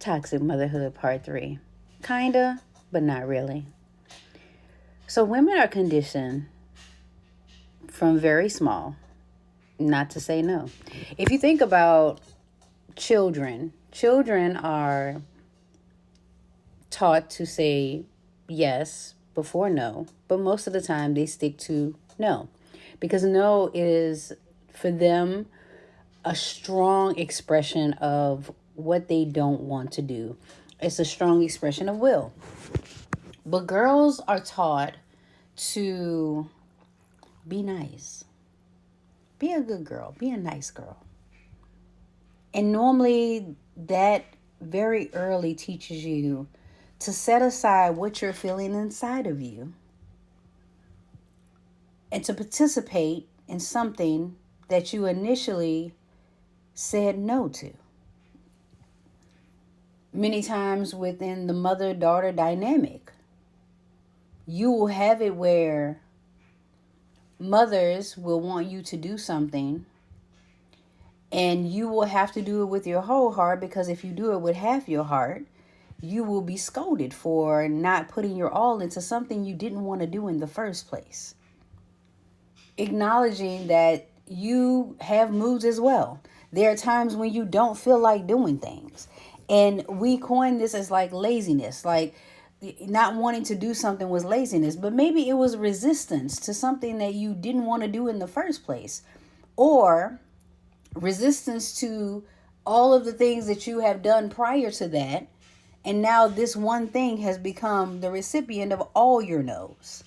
Toxic Motherhood Part 3. Kinda, but not really. So women are conditioned from very small not to say no. If you think about children are taught to say yes before no, but most of the time they stick to no because no is for them a strong expression of what they don't want to do. It's a strong expression of will. But girls are taught to be nice. Be a good girl. Be a nice girl. And normally that very early teaches you to set aside what you're feeling inside of you and to participate in something that you initially said no to. Many times within the mother-daughter dynamic, you will have it where mothers will want you to do something and you will have to do it with your whole heart, because if you do it with half your heart, you will be scolded for not putting your all into something you didn't want to do in the first place. Acknowledging that you have moods as well. There are times when you don't feel like doing things. And we coined this as like laziness, like not wanting to do something was laziness, but maybe it was resistance to something that you didn't want to do in the first place, or resistance to all of the things that you have done prior to that. And now this one thing has become the recipient of all your no's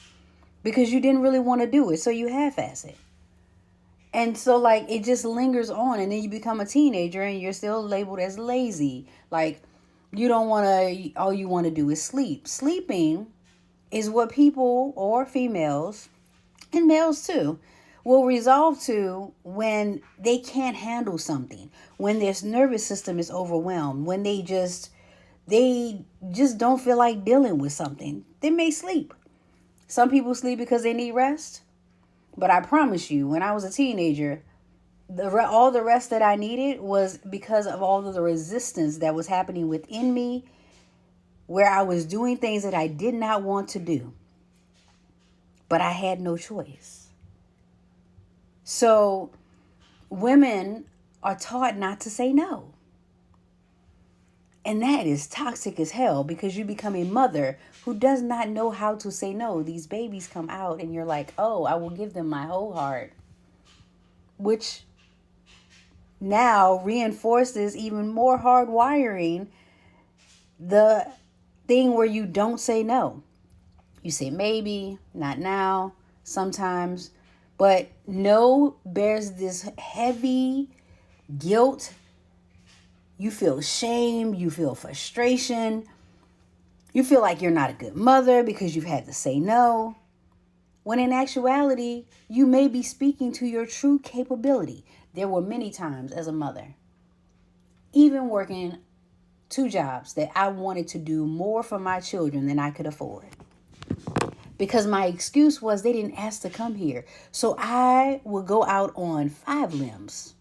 because you didn't really want to do it. So you half-ass it. And so like it just lingers on, and then you become a teenager and you're still labeled as lazy. Like you don't want to, all you want to do is sleep. Sleeping is what people, or females and males too, will resolve to when they can't handle something, when their nervous system is overwhelmed, when they just don't feel like dealing with something. They may sleep. Some people sleep because they need rest. But I promise you, when I was a teenager, all the rest that I needed was because of all of the resistance that was happening within me, where I was doing things that I did not want to do. But I had no choice. So women are taught not to say no. And that is toxic as hell, because you become a mother who does not know how to say no. These babies come out and you're like, oh, I will give them my whole heart. Which now reinforces even more hardwiring the thing where you don't say no. You say maybe, not now, sometimes. But no bears this heavy guilt. You feel shame, you feel frustration, you feel like you're not a good mother because you've had to say no. When in actuality, you may be speaking to your true capability. There were many times as a mother, even working 2 jobs, that I wanted to do more for my children than I could afford. Because my excuse was they didn't ask to come here. So I would go out on 5 limbs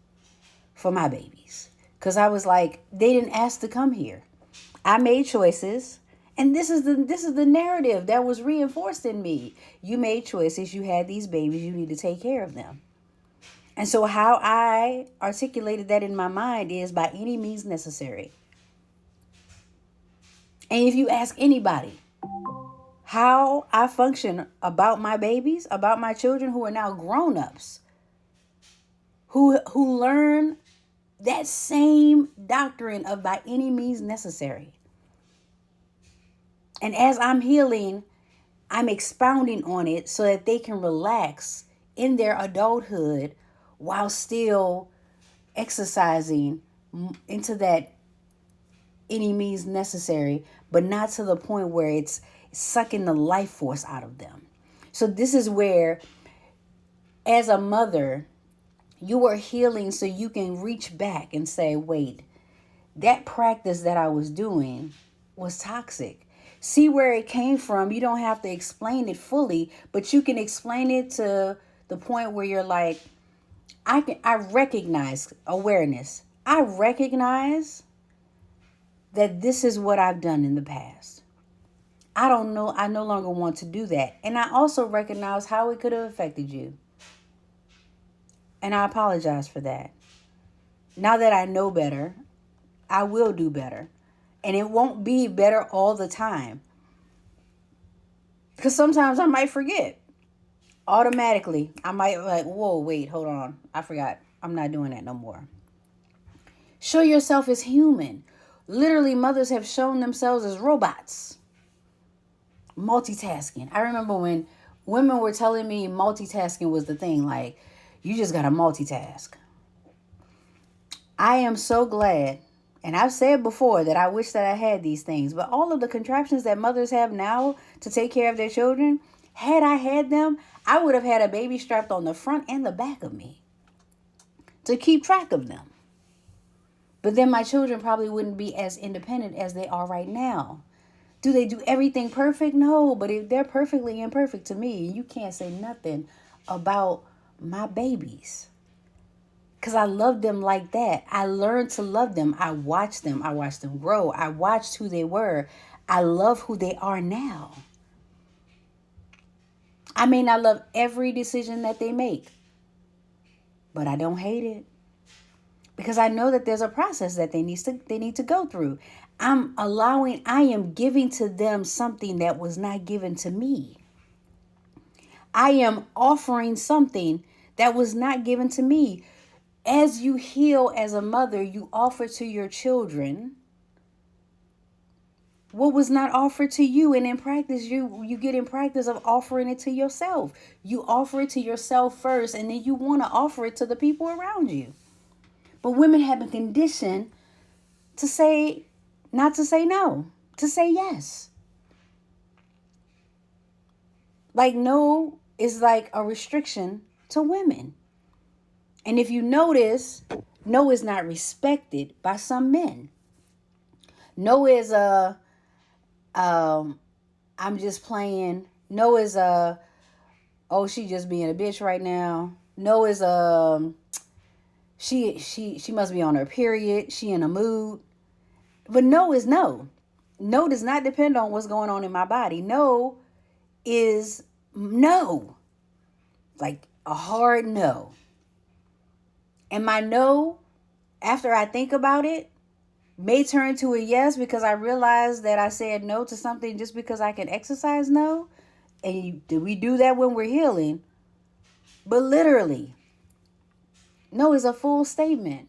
for my babies. Because I was like, they didn't ask to come here. I made choices. And this is the narrative that was reinforced in me. You made choices. You had these babies. You need to take care of them. And so how I articulated that in my mind is by any means necessary. And if you ask anybody how I function about my babies, about my children who are now grown-ups, who learn that same doctrine of by any means necessary. And as I'm healing, I'm expounding on it so that they can relax in their adulthood while still exercising into that any means necessary, but not to the point where it's sucking the life force out of them. So this is where, as a mother, you are healing so you can reach back and say, wait, that practice that I was doing was toxic. See where it came from. You don't have to explain it fully, but you can explain it to the point where you're like, I recognize awareness. I recognize that this is what I've done in the past. I don't know. I no longer want to do that. And I also recognize how it could have affected you. And I apologize for that. Now that I know better, I will do better. And it won't be better all the time. Because sometimes I might forget. Automatically, I might like, whoa, wait, hold on. I forgot. I'm not doing that no more. Show yourself as human. Literally, mothers have shown themselves as robots. Multitasking. I remember when women were telling me multitasking was the thing. Like, you just got to multitask. I am so glad. And I've said before that I wish that I had these things. But all of the contraptions that mothers have now to take care of their children, had I had them, I would have had a baby strapped on the front and the back of me to keep track of them. But then my children probably wouldn't be as independent as they are right now. Do they do everything perfect? No, but if they're perfectly imperfect to me, you can't say nothing about my babies. Because I love them like that. I learned to love them. I watched them. I watched them grow. I watched who they were. I love who they are now. I may not love every decision that they make, but I don't hate it. Because I know that there's a process that they need to go through. I am giving to them something that was not given to me. I am offering something that was not given to me. As you heal as a mother, you offer to your children what was not offered to you. And in practice, you get in practice of offering it to yourself. You offer it to yourself first, and then you want to offer it to the people around you. But women have been conditioned to say, not to say no, to say yes. Like no is like a restriction to women. And if you notice, no is not respected by some men. No is I'm just playing. No is oh, she just being a bitch right now. No is she must be on her period. She in a mood. But no is no. No does not depend on what's going on in my body. No is no. Like a hard no. And my no, after I think about it, may turn to a yes because I realize that I said no to something just because I can exercise no. And we do that when we're healing. But literally, no is a full statement.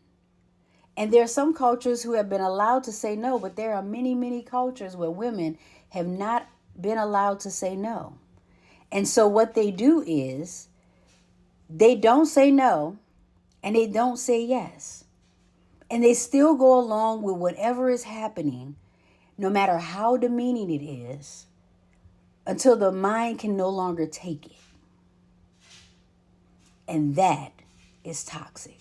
And there are some cultures who have been allowed to say no, but there are many, many cultures where women have not been allowed to say no. And so what they do is they don't say no and they don't say yes. And they still go along with whatever is happening, no matter how demeaning it is, until the mind can no longer take it. And that is toxic.